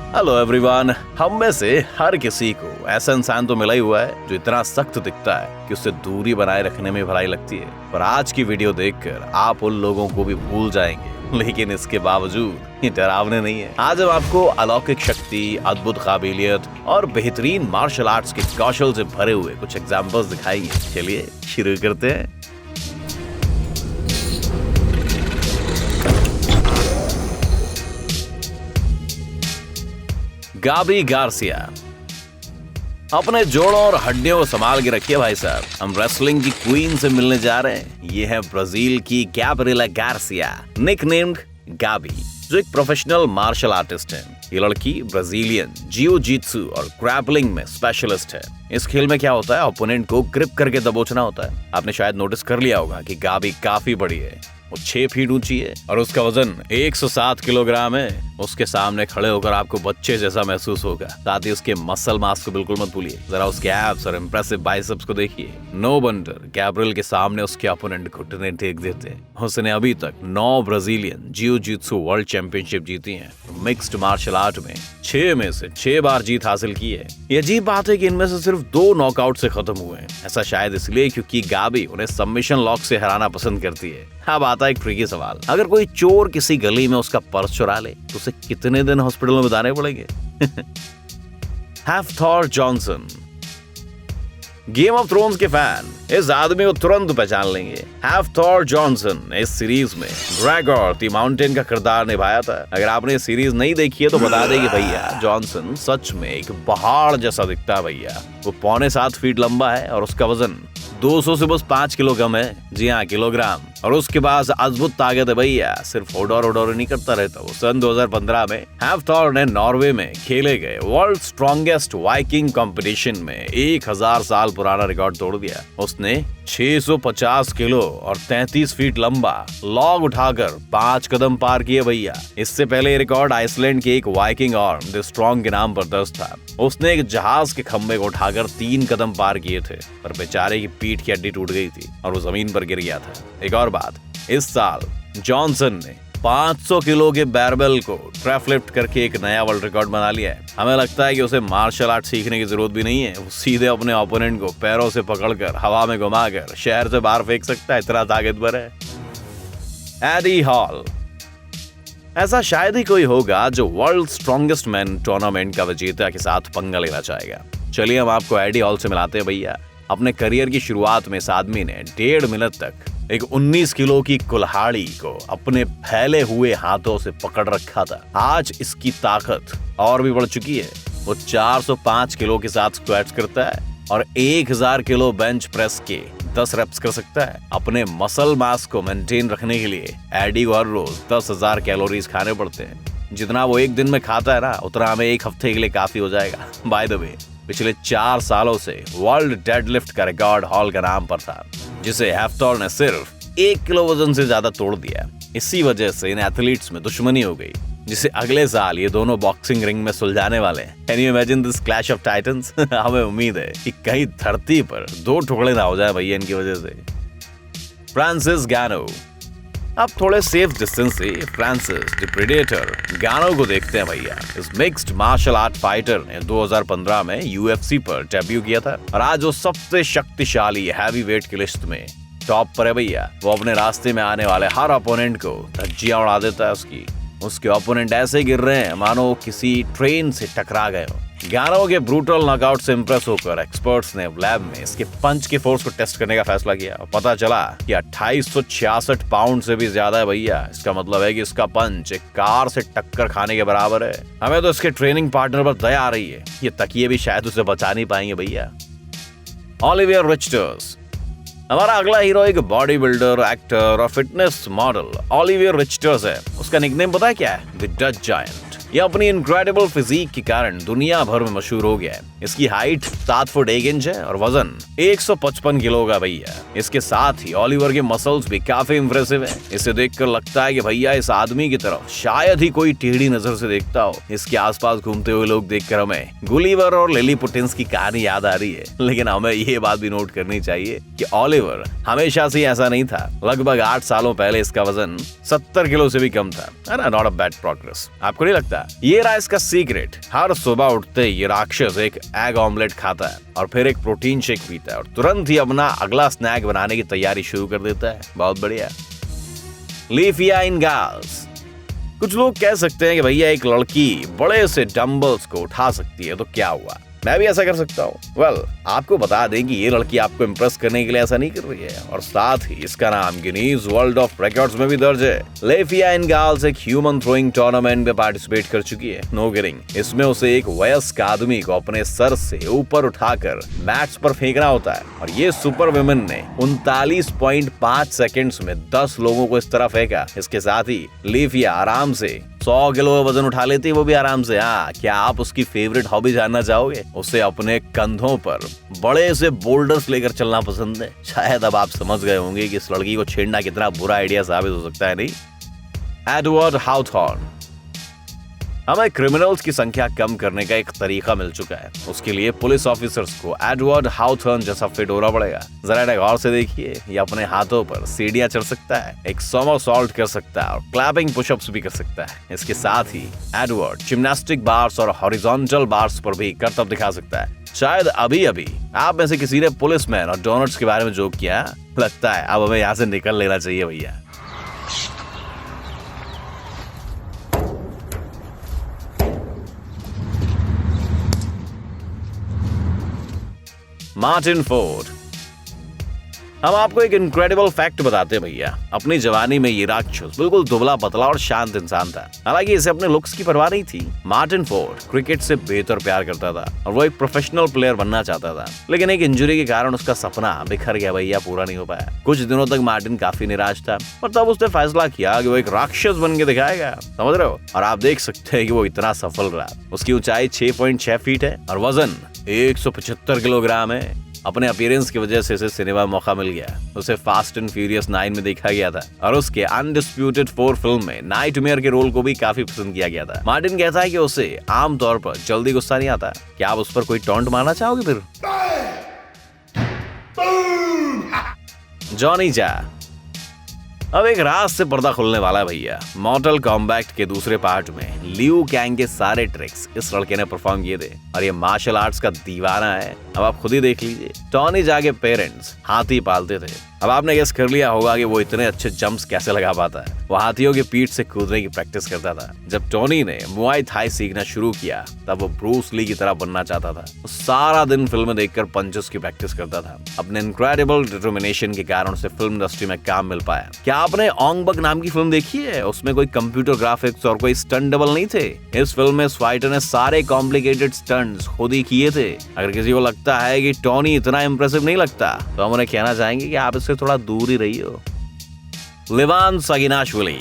Hello everyone. हम में से हर किसी को ऐसा इंसान तो मिला ही हुआ है जो इतना सख्त दिखता है कि उससे दूरी बनाए रखने में भलाई लगती है। पर आज की वीडियो देखकर आप उन लोगों को भी भूल जाएंगे, लेकिन इसके बावजूद ये डरावने नहीं है। आज हम आपको अलौकिक शक्ति, अद्भुत काबिलियत और बेहतरीन मार्शल आर्ट्स के कौशल से भरे हुए कुछ एग्जाम्पल्स दिखाएंगे। चलिए शुरू करते हैं। गाबी गार्सिया। अपने जोड़ों और हड्डियों को संभाल के रखिए भाई साहब, हम रेसलिंग की क्वीन से मिलने जा रहे हैं। ये है ब्राजील की गैब्रिएला गार्सिया, निकनेम्ड गाबी, जो एक प्रोफेशनल मार्शल आर्टिस्ट है। ये लड़की ब्राजीलियन जियो-जित्सु और ग्रैपलिंग में स्पेशलिस्ट है। इस खेल में क्या होता है, ओपोनेंट को ग्रिप करके दबोचना होता है। आपने शायद नोटिस कर लिया होगा कि गाबी काफी बड़ी है। वो 6 फीट ऊंची है और उसका वजन 107 किलोग्राम है। उसके सामने खड़े होकर आपको बच्चे जैसा महसूस होगा। साथ ही उसके मसल मास को बिल्कुल मत भूलिए, जरा उसके एब्स और इम्प्रेसिव बाइसेप्स को देखिए। नो वंडर गैब्रिएल के सामने उसके ओपोनेंट घुटने टेक देते हैं। उसने अभी तक 9 ब्राजीलियन जियो-जित्सु वर्ल्ड चैंपियनशिप जीती है। मिक्स्ड मार्शल आर्ट में 6 में से 6 बार जीत हासिल की है। ये अजीब बात है कि इनमें से सिर्फ 2 नॉकआउट से खत्म हुए हैं। ऐसा शायद इसलिए क्योंकि गाबी उन्हें सबमिशन लॉक से हराना पसंद करती है। अब आता है एक ट्रिकी सवाल, अगर कोई चोर किसी गली में उसका पर्स चुरा ले तो उसे कितने दिन हॉस्पिटल में बिताने पड़ेंगे? हैफ्थॉर जॉनसन। गेम ऑफ थ्रोन्स के फैन इस आदमी को तुरंत पहचान लेंगे। हैफ्थॉर जॉनसन ने इस सीरीज में ड्रैगन द माउंटेन का किरदार निभाया था। अगर आपने ये सीरीज नहीं देखी है तो बता दें कि भैया जॉनसन सच में एक पहाड़ जैसा दिखता है। भैया वो 7.25 फीट लंबा है और उसका वजन 200 से बस 5 किलो कम है। जी हाँ, किलोग्राम। और उसके पास अद्भुत ताकत है भैया, सिर्फ ओडोर नहीं करता रहता वो। सन 2015 में हैफ्थॉर ने नॉर्वे में खेले गए वर्ल्ड स्ट्रॉन्गेस्ट वाइकिंग कंपटीशन में 1000 साल पुराना रिकॉर्ड तोड़ दिया। उसने 650 किलो और 33 फीट लंबा लॉग उठाकर 5 कदम पार किए भैया। इससे पहले ये रिकॉर्ड आइसलैंड के एक वाइकिंग आर्म द स्ट्रॉन्ग के नाम पर दर्ज था। उसने एक जहाज के खंभे को उठाकर 3 कदम पार किए थे, पर बेचारे की पीठ की हड्डी टूट गई थी और वो जमीन पर गिर गया था। एक और बात, इस साल जॉनसन ने 500 किलो के बैरबेल को ट्रैप लिफ्ट करके एक नया वर्ल्ड रिकॉर्ड बना लिया है। हमें लगता है कि उसे मार्शल आर्ट सीखने की जरूरत भी नहीं है। वो सीधे अपने ओपोनेंट को पैरों से पकड़कर हवा में घुमाकर शहर से बाहर फेंक सकता है, इतना ताकतवर है। Eddie Hall. ऐसा शायद ही कोई होगा जो वर्ल्ड स्ट्रॉन्गेस्ट मैन टूर्नामेंट का विजेता के साथ पंगा लेना चाहेगा। चलिए हम आपको एडी हॉल से मिलाते हैं भैया। अपने करियर की शुरुआत में इस आदमी ने 1.5 मिनट तक एक 19 किलो की कुल्हाड़ी को अपने फैले हुए हाथों से पकड़ रखा था। आज इसकी ताकत और भी बढ़ चुकी है। वो 405 किलो के साथ स्क्वाट्स करता है और 1000 किलो बेंच प्रेस के 10 रेप्स कर सकता है। अपने मसल मास को मेंटेन रखने के लिए एडी को हर रोज 10,000 कैलोरीज खाने पड़ते हैं। जितना वो एक दिन में खाता है ना, उतना हमें एक हफ्ते के लिए काफी हो जाएगा। बाय द वे, पिछले 4 सालों से वर्ल्ड डेडलिफ्ट का रिकॉर्ड हॉल का नाम पर था, जिसे हैफ्थॉर ने सिर्फ 1 किलो वजन से ज्यादा तोड़ दिया। इसी वजह से इन एथलीट्स में दुश्मनी हो गई, जिसे अगले साल ये दोनों बॉक्सिंग रिंग में सुलझाने वाले हैं। Can you imagine this clash of titans? हमें उम्मीद है कि कहीं धरती पर 2 टुकड़े ना हो जाए भैया इनकी वजह से। फ्रांसिस गैनो। अब थोड़े सेफ डिस्टेंस से फ्रांसिस द प्रेडेटर गैनो को देखते हैं भैया। इस मिक्स्ड मार्शल आर्ट फाइटर ने 2015 में यूएफसी पर डेब्यू किया था और आज वो सबसे शक्तिशाली हैवी वेट की लिस्ट में टॉप पर है भैया। वो अपने रास्ते में आने वाले हर ओपोनेंट को धज्जियां उड़ा देता है। उसके ओपोनेंट ऐसे गिर रहे हैं मानो किसी ट्रेन से टकरा गए हो। गैनो के ब्रूटल नॉकआउट से इंप्रेस होकर एक्सपर्ट्स ने लैब में इसके पंच के फोर्स को टेस्ट करने का फैसला किया। पता चला कि 2866 पाउंड से भी ज्यादा है भैया। इसका मतलब है कि इसका पंच एक कार से टक्कर खाने के बराबर है। हमें तो इसके ट्रेनिंग पार्टनर पर दया आ रही है। ये तकिए भी शायद उसे बचा नहीं पाएंगे भैया। Olivier Richards. हमारा अगला हीरो एक बॉडी बिल्डर, एक्टर और फिटनेस मॉडल ओलिवियर रिचर्ड्स है। उसका निकनेम पता है क्या है? The Dutch giant. ये अपनी इनक्रेडिबल फिजिक के कारण दुनिया भर में मशहूर हो गया है। इसकी हाइट 7 फुट 1 इंच है और वजन 155 किलो का भैया। इसके साथ ही ओलिवर के मसल्स भी काफी इंप्रेसिव है। इसे देखकर लगता है कि भैया इस आदमी की तरफ शायद ही कोई टेढ़ी नजर से देखता हो। इसके आसपास घूमते हुए लोग देखकर हमें गुलिवर और लिलीपुटिन्स की कहानी याद आ रही है। लेकिन हमें ये बात भी नोट करनी चाहिए कि ओलिवर हमेशा से ऐसा नहीं था। लगभग 8 सालों पहले इसका वजन 70 किलो से भी कम था। है ना? Not a bad progress. आपको नहीं लगता था। ये रहा इसका सीक्रेट। हर सुबह उठते ये राक्षस एक एग ऑमलेट खाता है और फिर एक प्रोटीन शेक पीता है और तुरंत ही अपना अगला स्नैक बनाने की तैयारी शुरू कर देता है। बहुत बढ़िया। लिफिया इन गर्ल्स। कुछ लोग कह सकते हैं कि भैया एक लड़की बड़े से डंबल्स को उठा सकती है तो क्या हुआ, मैं भी ऐसा कर सकता हूँ। वेल, आपको बता दें कि ये लड़की आपको इम्प्रेस करने के लिए ऐसा नहीं कर रही है और साथ ही इसका नाम गिनीज वर्ल्ड ऑफ रिकॉर्ड्स में भी दर्ज है। लिफिया इन गर्ल्स एक ह्यूमन थ्रोइंग टूर्नामेंट में पार्टिसिपेट कर चुकी है। No kidding. इसमें उसे एक वयस्क आदमी को अपने सर से ऊपर उठाकर मैट्स पर फेंकना होता है और ये सुपर वुमेन ने 39.5 सेकंड्स में 10 लोगों को इस तरह फेंका। इसके साथ ही लिफिया आराम से 100 किलो का वजन उठा लेती है, वो भी आराम से। हाँ, क्या आप उसकी फेवरेट हॉबी जानना चाहोगे? उसे अपने कंधों पर बड़े से बोल्डर्स लेकर चलना पसंद है। शायद अब आप समझ गए होंगे कि इस लड़की को छेड़ना कितना बुरा आइडिया साबित हो सकता है, नहीं? एडवर्ड हाउथॉर्न। हमें क्रिमिनल्स की संख्या कम करने का एक तरीका मिल चुका है। उसके लिए पुलिस ऑफिसर्स को एडवर्ड हाउथॉर्न जैसा फिट होना पड़ेगा। जरा इन्हें गौर से देखिए, ये अपने हाथों पर सीढ़ियां चढ़ सकता है, एक समरसॉल्ट कर सकता है और क्लैपिंग पुशअप्स भी कर सकता है। इसके साथ ही एडवर्ड जिम्नास्टिक बार्स और हॉरिजॉन्टल बार्स पर भी करतब दिखा सकता है। शायद अभी अभी आप में से किसी ने पुलिसमैन और डोनट्स के बारे में जोक किया। लगता है अब हमें यहाँ से निकल लेना चाहिए भैया। Martin Ford. हम आपको एक इनक्रेडिबल फैक्ट बताते हैं भैया। अपनी जवानी में ये राक्षस बिल्कुल दुबला पतला और शांत इंसान था। हालांकि इसे अपने लुक्स की परवाह नहीं थी। मार्टिन फोर्ड क्रिकेट से बेहतर प्यार करता था और वो एक प्रोफेशनल प्लेयर बनना चाहता था, लेकिन एक इंजरी के कारण उसका सपना बिखर गया भैया, पूरा नहीं हो पाया। कुछ दिनों तक मार्टिन काफी निराश था, पर तब उसने फैसला किया कि वो एक राक्षस बन के दिखाएगा। समझ रहे हो? और आप देख सकते हैं कि वो इतना सफल रहा। उसकी ऊंचाई 6.6 फीट है और वजन 175 किलोग्राम है। अपने अपीयरेंस की वजह से इसे सिनेमा में मौका मिल गया। उसे फास्ट एंड फ्यूरियस 9 में देखा गया था और उसके अनडिस्प्यूटेड 4 फिल्म में नाइटमेयर के रोल को भी काफी पसंद किया गया था। मार्टिन कहता है कि उसे आमतौर पर जल्दी गुस्सा नहीं आता। क्या आप उस पर कोई टॉन्ट मारना चाहोगे फिर? जॉनी जा। अब एक राज से पर्दा खुलने वाला है भैया। मॉर्टल कॉम्बैट के दूसरे पार्ट में लियू कैंग के सारे ट्रिक्स इस लड़के ने परफॉर्म किए थे और ये मार्शल आर्ट्स का दीवाना है। अब आप खुद ही देख लीजिए। टॉनी जा के पेरेंट्स हाथी पालते थे। अब आपने गेस कर लिया होगा कि वो इतने अच्छे जंप्स कैसे लगा पाता है। वो हाथियों के पीठ से कूदने की प्रैक्टिस करता था। जब टोनी ने मुआई थाई सीखना शुरू किया तब वो ब्रूस ली की तरह बनना चाहता था। वो सारा दिन फिल्म देखकर पंचेस की प्रैक्टिस करता था। अपने इनक्रेडिबल डिटर्मिनेशन के कारण उसे फिल्म इंडस्ट्री में काम मिल पाया। क्या आपने ओंग बक नाम की फिल्म देखी है? उसमें कोई कंप्यूटर ग्राफिक्स और कोई स्टंट डबल नहीं थे। इस फिल्म में फाइटर ने सारे कॉम्प्लिकेटेड स्टंट्स खुद ही किए थे। अगर किसी को लगता है कि टोनी इतना इंप्रेसिव नहीं लगता तो हम उन्हें कहना चाहेंगे कि आप इससे थोड़ा दूर ही रही हो। लिवान सागिनाशविली।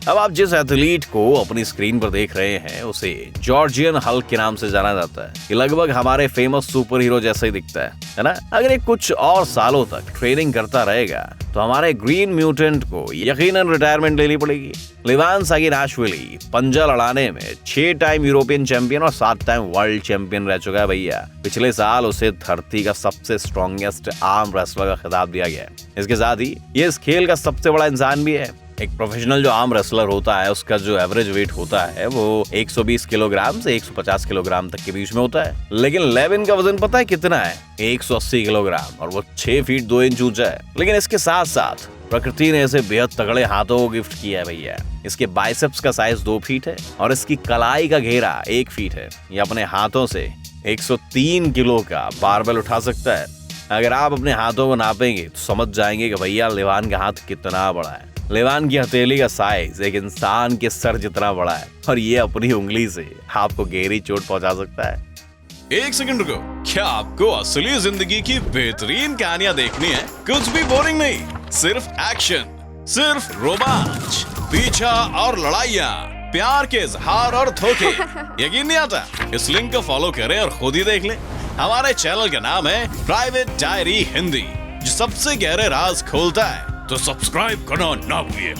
अब आप जिस एथलीट को अपनी स्क्रीन पर देख रहे हैं उसे जॉर्जियन हल्क के नाम से जाना जाता है। ये लगभग हमारे फेमस सुपर हीरो जैसा ही दिखता है ना? अगर ये कुछ और सालों तक ट्रेनिंग करता रहेगा तो हमारे ग्रीन म्यूटेंट को यकीनन रिटायरमेंट लेनी पड़ेगी। लिवान सागिनाशविली पंजा लड़ाने में 6 टाइम यूरोपियन चैंपियन और 7 टाइम वर्ल्ड चैंपियन रह चुका है भैया। पिछले साल उसे धरती का सबसे स्ट्रॉन्गेस्ट आर्म रेसलर का खिताब दिया गया है। इसके साथ ही ये इस खेल का सबसे बड़ा इंसान भी है। एक प्रोफेशनल जो आर्म रेसलर होता है उसका जो एवरेज वेट होता है वो 120 किलोग्राम से 150 किलोग्राम तक के बीच में होता है, लेकिन लेविन का वजन पता है कितना है? 180 किलोग्राम और वो 6 फीट 2 इंच ऊंचा है। लेकिन इसके साथ साथ प्रकृति ने इसे बेहद तगड़े हाथों को गिफ्ट किया है भैया। इसके बाइसेप्स का साइज 2 फीट है और इसकी कलाई का घेरा 1 फीट है। ये अपने हाथों से 103 किलो का बारबेल उठा सकता है। अगर आप अपने हाथों को नापेंगे तो समझ जाएंगे कि भैया लिवान का हाथ कितना बड़ा है। लिवान की हथेली का साइज एक इंसान के सर जितना बड़ा है और ये अपनी उंगली से आपको गहरी चोट पहुंचा सकता है। एक सेकंड रुको, क्या आपको असली जिंदगी की बेहतरीन कहानियां देखनी है? कुछ भी बोरिंग नहीं, सिर्फ एक्शन, सिर्फ रोमांच, पीछा और लड़ाइयाँ, प्यार के इजहार और धोखे। यकीन नहीं आता? इस लिंक को फॉलो करें और खुद ही देख लें। हमारे चैनल का नाम है प्राइवेट डायरी हिंदी, जो सबसे गहरे राज खोलता है। तो सब्सक्राइब करना ना भूलिए।